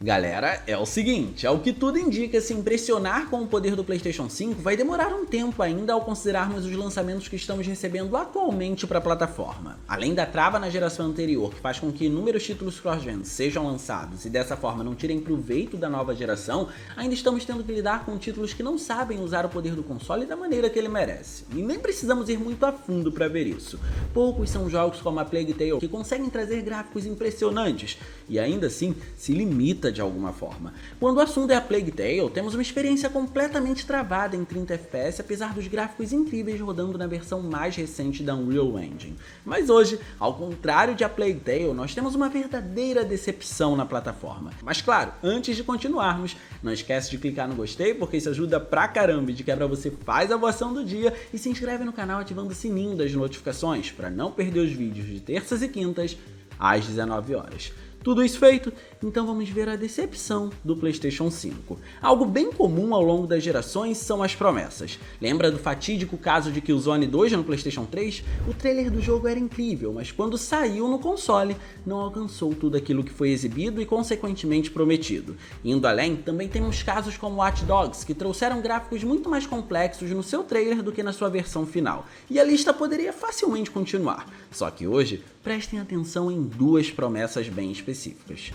Galera, é o seguinte, ao que tudo indica, se impressionar com o poder do PlayStation 5 vai demorar um tempo ainda ao considerarmos os lançamentos que estamos recebendo atualmente para a plataforma. Além da trava na geração anterior, que faz com que inúmeros títulos cross-gen sejam lançados e dessa forma não tirem proveito da nova geração, ainda estamos tendo que lidar com títulos que não sabem usar o poder do console da maneira que ele merece. E nem precisamos ir muito a fundo para ver isso. Poucos são jogos como a Plague Tale que conseguem trazer gráficos impressionantes e ainda assim se limita de alguma forma. Quando o assunto é a Plague Tale, temos uma experiência completamente travada em 30 FPS, apesar dos gráficos incríveis rodando na versão mais recente da Unreal Engine. Mas hoje, ao contrário de a Plague Tale, nós temos uma verdadeira decepção na plataforma. Mas claro, antes de continuarmos, não esquece de clicar no gostei, porque isso ajuda pra caramba e de quebra você faz a voação do dia e se inscreve no canal ativando o sininho das notificações para não perder os vídeos de terças e quintas às 19 horas. Tudo isso feito, então vamos ver a decepção do PlayStation 5. Algo bem comum ao longo das gerações são as promessas. Lembra do fatídico caso de Killzone 2 no PlayStation 3? O trailer do jogo era incrível, mas quando saiu no console, não alcançou tudo aquilo que foi exibido e consequentemente prometido. Indo além, também temos casos como Watch Dogs, que trouxeram gráficos muito mais complexos no seu trailer do que na sua versão final. E a lista poderia facilmente continuar. Só que hoje, prestem atenção em duas promessas bem específicas.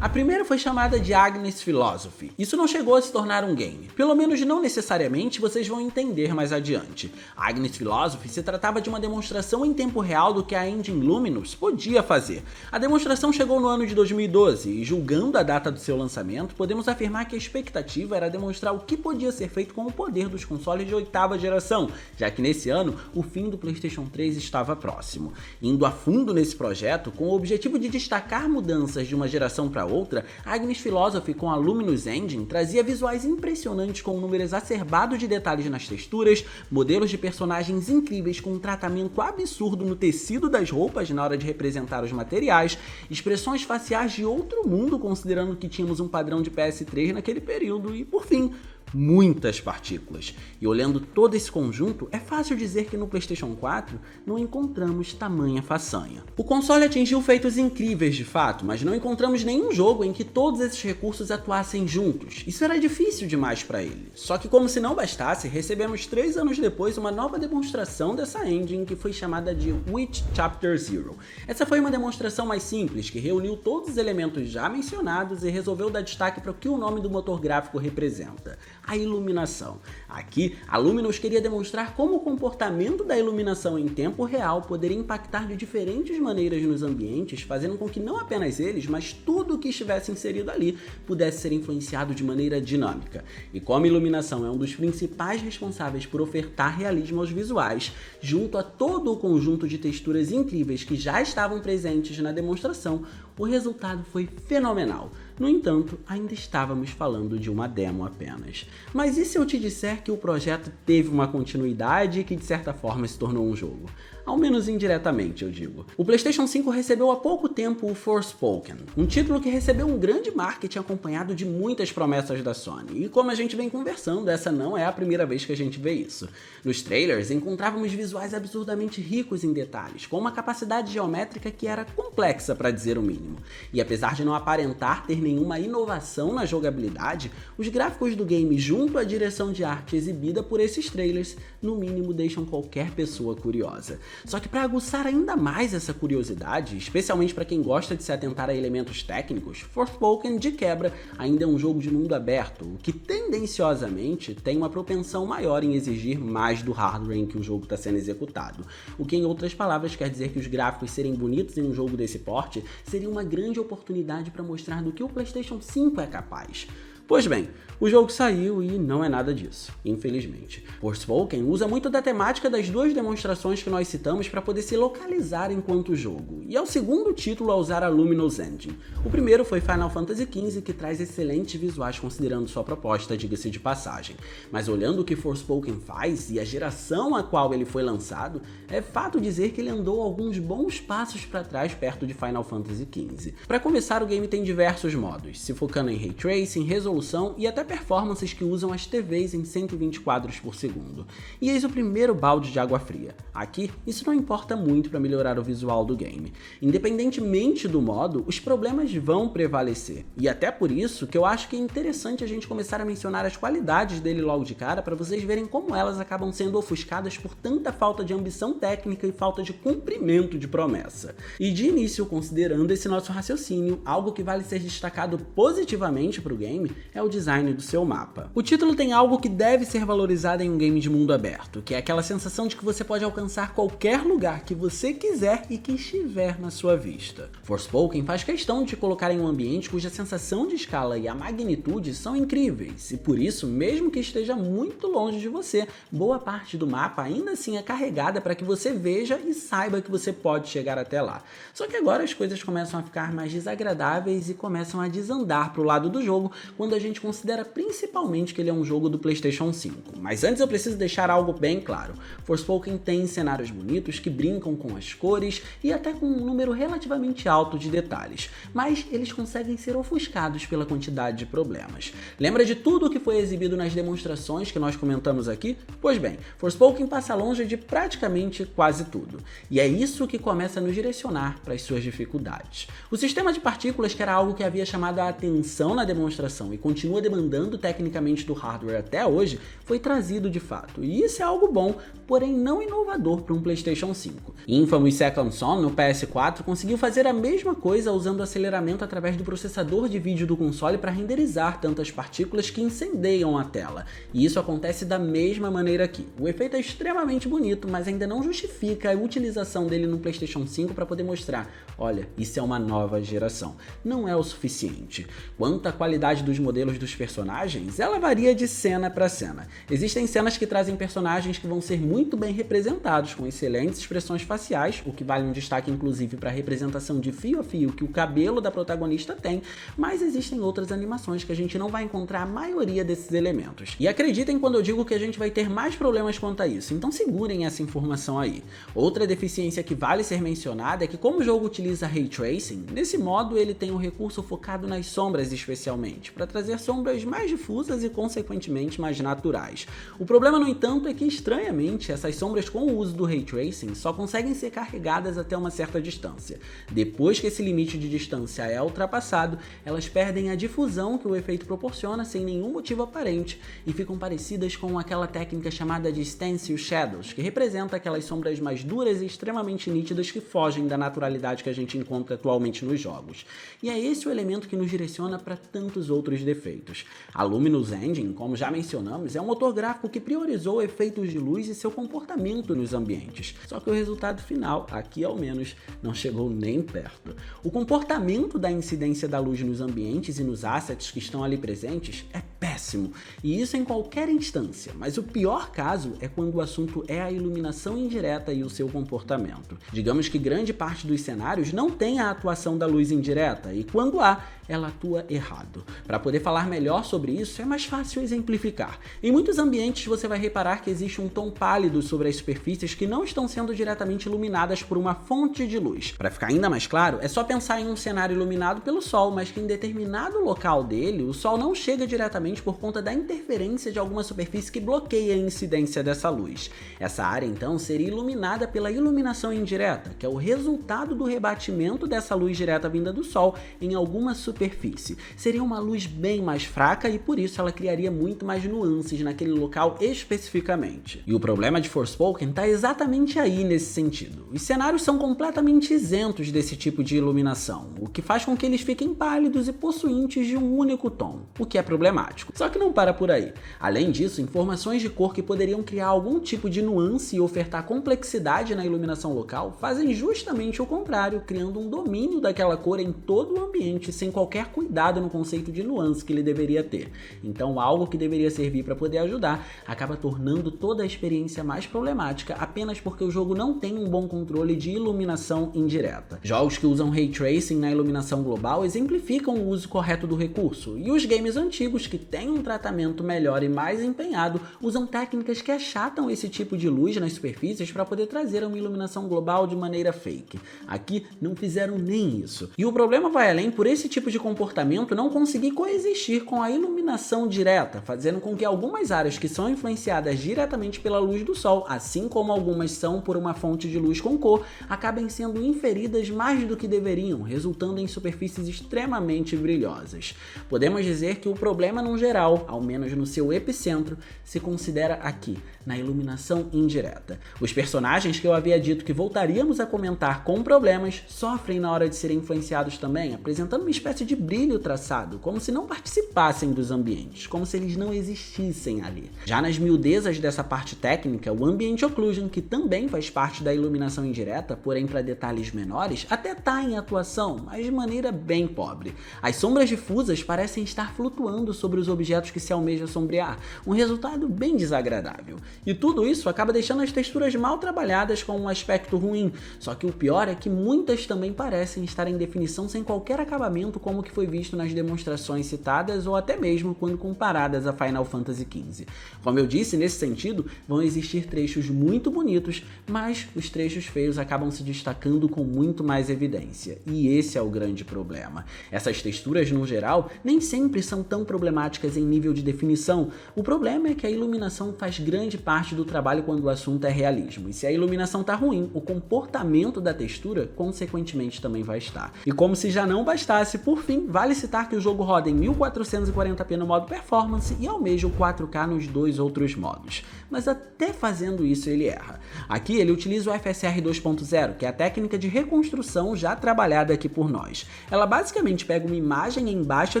A primeira foi chamada de Agnes Philosophy. Isso não chegou a se tornar um game. Pelo menos não necessariamente, vocês vão entender mais adiante. Agnes Philosophy se tratava de uma demonstração em tempo real do que a engine Luminous podia fazer. A demonstração chegou no ano de 2012 e, julgando a data do seu lançamento, podemos afirmar que a expectativa era demonstrar o que podia ser feito com o poder dos consoles de 8ª geração, já que nesse ano o fim do PlayStation 3 estava próximo. Indo a fundo nesse projeto, com o objetivo de destacar mudanças de uma geração para outra, a Agnes Philosophy com a Luminous Engine trazia visuais impressionantes com um número exacerbado de detalhes nas texturas, modelos de personagens incríveis com um tratamento absurdo no tecido das roupas na hora de representar os materiais, expressões faciais de outro mundo considerando que tínhamos um padrão de PS3 naquele período e, por fim, muitas partículas. E olhando todo esse conjunto, é fácil dizer que no PlayStation 4 não encontramos tamanha façanha. O console atingiu feitos incríveis de fato, mas não encontramos nenhum jogo em que todos esses recursos atuassem juntos. Isso era difícil demais para ele. Só que como se não bastasse, recebemos 3 anos depois uma nova demonstração dessa engine que foi chamada de Witch Chapter Zero. Essa foi uma demonstração mais simples, que reuniu todos os elementos já mencionados e resolveu dar destaque para o que o nome do motor gráfico representa: a iluminação. Aqui, a Luminous queria demonstrar como o comportamento da iluminação em tempo real poderia impactar de diferentes maneiras nos ambientes, fazendo com que não apenas eles, mas tudo o que estivesse inserido ali pudesse ser influenciado de maneira dinâmica. E como a iluminação é um dos principais responsáveis por ofertar realismo aos visuais, junto a todo o conjunto de texturas incríveis que já estavam presentes na demonstração, o resultado foi fenomenal. No entanto, ainda estávamos falando de uma demo apenas. Mas e se eu te disser que o projeto teve uma continuidade e que de certa forma se tornou um jogo? Ao menos indiretamente, eu digo. O PlayStation 5 recebeu há pouco tempo o Forspoken, um título que recebeu um grande marketing acompanhado de muitas promessas da Sony. E como a gente vem conversando, essa não é a primeira vez que a gente vê isso. Nos trailers, encontrávamos visuais absurdamente ricos em detalhes, com uma capacidade geométrica que era complexa para dizer o mínimo. E apesar de não aparentar ter nenhuma inovação na jogabilidade, os gráficos do game junto à direção de arte exibida por esses trailers, no mínimo deixam qualquer pessoa curiosa. Só que para aguçar ainda mais essa curiosidade, especialmente para quem gosta de se atentar a elementos técnicos, Forspoken de quebra ainda é um jogo de mundo aberto, o que tendenciosamente tem uma propensão maior em exigir mais do hardware em que o jogo está sendo executado. O que em outras palavras quer dizer que os gráficos serem bonitos em um jogo desse porte seria uma grande oportunidade para mostrar do que o PlayStation 5 é capaz. Pois bem, o jogo saiu e não é nada disso, infelizmente. Forspoken usa muito da temática das duas demonstrações que nós citamos para poder se localizar enquanto jogo, e é o segundo título a usar a Luminous Engine. O primeiro foi Final Fantasy XV, que traz excelentes visuais considerando sua proposta, diga-se de passagem. Mas olhando o que Forspoken faz e a geração a qual ele foi lançado, é fato dizer que ele andou alguns bons passos para trás perto de Final Fantasy XV. Para começar, o game tem diversos modos, se focando em Ray Tracing, resolução resolução e até performances que usam as TVs em 120 quadros por segundo. E eis o primeiro balde de água fria. Aqui, isso não importa muito para melhorar o visual do game. Independentemente do modo, os problemas vão prevalecer. E até por isso que eu acho que é interessante a gente começar a mencionar as qualidades dele logo de cara para vocês verem como elas acabam sendo ofuscadas por tanta falta de ambição técnica e falta de cumprimento de promessa. E de início, considerando esse nosso raciocínio, algo que vale ser destacado positivamente para o game é o design do seu mapa. O título tem algo que deve ser valorizado em um game de mundo aberto, que é aquela sensação de que você pode alcançar qualquer lugar que você quiser e que estiver na sua vista. Forspoken faz questão de te colocar em um ambiente cuja sensação de escala e a magnitude são incríveis, e por isso, mesmo que esteja muito longe de você, boa parte do mapa ainda assim é carregada para que você veja e saiba que você pode chegar até lá. Só que agora as coisas começam a ficar mais desagradáveis e começam a desandar para o lado do jogo quando a gente considera principalmente que ele é um jogo do PlayStation 5. Mas antes eu preciso deixar algo bem claro. Forspoken tem cenários bonitos que brincam com as cores e até com um número relativamente alto de detalhes, mas eles conseguem ser ofuscados pela quantidade de problemas. Lembra de tudo o que foi exibido nas demonstrações que nós comentamos aqui? Pois bem, Forspoken passa longe de praticamente quase tudo, e é isso que começa a nos direcionar para as suas dificuldades. O sistema de partículas, que era algo que havia chamado a atenção na demonstração e continua demandando tecnicamente do hardware até hoje, foi trazido de fato, e isso é algo bom, porém não inovador para um PlayStation 5. Infamous Second Son no PS4 conseguiu fazer a mesma coisa usando aceleramento através do processador de vídeo do console para renderizar tantas partículas que incendeiam a tela, e isso acontece da mesma maneira aqui. O efeito é extremamente bonito, mas ainda não justifica a utilização dele no PlayStation 5 para poder mostrar, olha, isso é uma nova geração. Não é o suficiente. Quanto à qualidade dos modelos dos personagens, ela varia de cena para cena. Existem cenas que trazem personagens que vão ser muito bem representados, com excelentes expressões faciais, o que vale um destaque inclusive para a representação de fio a fio que o cabelo da protagonista tem, mas existem outras animações que a gente não vai encontrar a maioria desses elementos. E acreditem quando eu digo que a gente vai ter mais problemas quanto a isso, então segurem essa informação aí. Outra deficiência que vale ser mencionada é que, como o jogo utiliza Ray Tracing, nesse modo ele tem um recurso focado nas sombras especialmente, para trazer sombras mais difusas e consequentemente mais naturais. O problema, no entanto, é que estranhamente essas sombras com o uso do Ray Tracing só conseguem ser carregadas até uma certa distância. Depois que esse limite de distância é ultrapassado, elas perdem a difusão que o efeito proporciona sem nenhum motivo aparente e ficam parecidas com aquela técnica chamada de Stencil Shadows, que representa aquelas sombras mais duras e extremamente nítidas que fogem da naturalidade que a gente encontra atualmente nos jogos. E é esse o elemento que nos direciona para tantos outros defeitos. A Luminous Engine, como já mencionamos, é um motor gráfico que priorizou efeitos de luz e seu comportamento nos ambientes. Só que o resultado final, aqui ao menos, não chegou nem perto. O comportamento da incidência da luz nos ambientes e nos assets que estão ali presentes é péssimo, e isso em qualquer instância, mas o pior caso é quando o assunto é a iluminação indireta e o seu comportamento. Digamos que grande parte dos cenários não tem a atuação da luz indireta, e quando há, ela atua errado. Para poder falar melhor sobre isso, é mais fácil exemplificar. Em muitos ambientes você vai reparar que existe um tom pálido sobre as superfícies que não estão sendo diretamente iluminadas por uma fonte de luz. Para ficar ainda mais claro, é só pensar em um cenário iluminado pelo sol, mas que em determinado local dele, o sol não chega diretamente por conta da interferência de alguma superfície que bloqueia a incidência dessa luz. Essa área, então, seria iluminada pela iluminação indireta, que é o resultado do rebatimento dessa luz direta vinda do sol em alguma superfície. Seria uma luz bem mais fraca e por isso ela criaria muito mais nuances naquele local especificamente. E o problema de Forspoken está exatamente aí nesse sentido. Os cenários são completamente isentos desse tipo de iluminação, o que faz com que eles fiquem pálidos e possuintes de um único tom, o que é problemático. Só que não para por aí. Além disso, informações de cor que poderiam criar algum tipo de nuance e ofertar complexidade na iluminação local fazem justamente o contrário, criando um domínio daquela cor em todo o ambiente sem qualquer cuidado no conceito de nuance que ele deveria ter. Então, algo que deveria servir para poder ajudar acaba tornando toda a experiência mais problemática apenas porque o jogo não tem um bom controle de iluminação indireta. Jogos que usam Ray Tracing na iluminação global exemplificam o uso correto do recurso, e os games antigos que têm um tratamento melhor e mais empenhado usam técnicas que achatam esse tipo de luz nas superfícies para poder trazer uma iluminação global de maneira fake. Aqui não fizeram nem isso. E o problema vai além por esse tipo de comportamento não conseguir coexistir existir com a iluminação direta, fazendo com que algumas áreas que são influenciadas diretamente pela luz do sol, assim como algumas são por uma fonte de luz com cor, acabem sendo inferidas mais do que deveriam, resultando em superfícies extremamente brilhosas. Podemos dizer que o problema no geral, ao menos no seu epicentro, se considera aqui, na iluminação indireta. Os personagens que eu havia dito que voltaríamos a comentar com problemas sofrem na hora de serem influenciados também, apresentando uma espécie de brilho traçado, como se não participassem dos ambientes, como se eles não existissem ali. Já nas miudezas dessa parte técnica, o Ambient Occlusion, que também faz parte da iluminação indireta, porém para detalhes menores, até tá em atuação, mas de maneira bem pobre. As sombras difusas parecem estar flutuando sobre os objetos que se almeja sombrear, um resultado bem desagradável. E tudo isso acaba deixando as texturas mal trabalhadas com um aspecto ruim, só que o pior é que muitas também parecem estar em definição sem qualquer acabamento, como que foi visto nas demonstrações citadas ou até mesmo quando comparadas a Final Fantasy XV. Como eu disse, nesse sentido, vão existir trechos muito bonitos, mas os trechos feios acabam se destacando com muito mais evidência, e esse é o grande problema. Essas texturas, no geral, nem sempre são tão problemáticas em nível de definição. O problema é que a iluminação faz grande parte do trabalho quando o assunto é realismo, e se a iluminação tá ruim, o comportamento da textura consequentemente também vai estar. E como se já não bastasse, por fim, vale citar que o jogo roda em 1440p no modo performance e almeja o 4K nos dois outros modos. Mas até fazendo isso ele erra. Aqui ele utiliza o FSR 2.0, que é a técnica de reconstrução já trabalhada aqui por nós. Ela basicamente pega uma imagem em baixa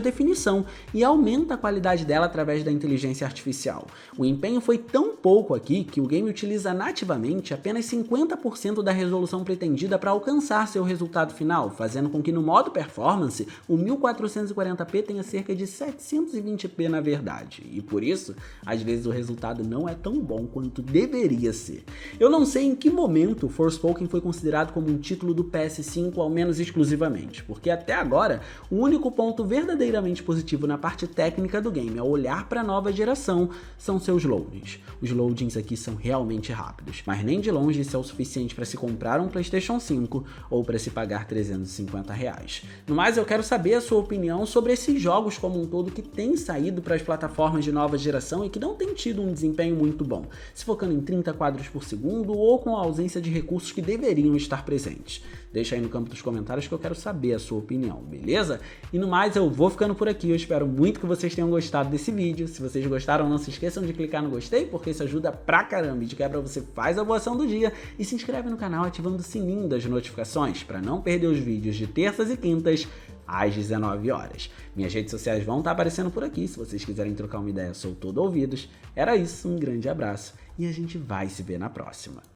definição e aumenta a qualidade dela através da inteligência artificial. O empenho foi tão pouco aqui que o game utiliza nativamente apenas 50% da resolução pretendida para alcançar seu resultado final, fazendo com que no modo performance o 1440p tenha cerca de 720p na verdade, e por isso, às vezes o resultado não é tão bom quanto deveria ser. Eu não sei em que momento Forspoken foi considerado como um título do PS5, ao menos exclusivamente, porque até agora o único ponto verdadeiramente positivo na parte técnica do game, ao olhar para a nova geração, são seus loadings. Os loadings aqui são realmente rápidos, mas nem de longe isso é o suficiente para se comprar um PlayStation 5 ou para se pagar R$350. No mais, eu quero saber a sua opinião sobre esses jogos como um todo que têm saído para as plataformas de nova geração e que não têm tido um desempenho muito bom, se focando em 30 quadros por segundo ou com a ausência de recursos que deveriam estar presentes. Deixa aí no campo dos comentários que eu quero saber a sua opinião, beleza? E no mais, eu vou ficando por aqui, eu espero muito que vocês tenham gostado desse vídeo. Se vocês gostaram, não se esqueçam de clicar no gostei, porque isso ajuda pra caramba, e de quebra você faz a boa ação do dia e se inscreve no canal ativando o sininho das notificações para não perder os vídeos de terças e quintas às 19 horas. Minhas redes sociais vão estar aparecendo por aqui, se vocês quiserem trocar uma ideia, sou todo ouvidos. Era isso, um grande abraço e a gente vai se ver na próxima.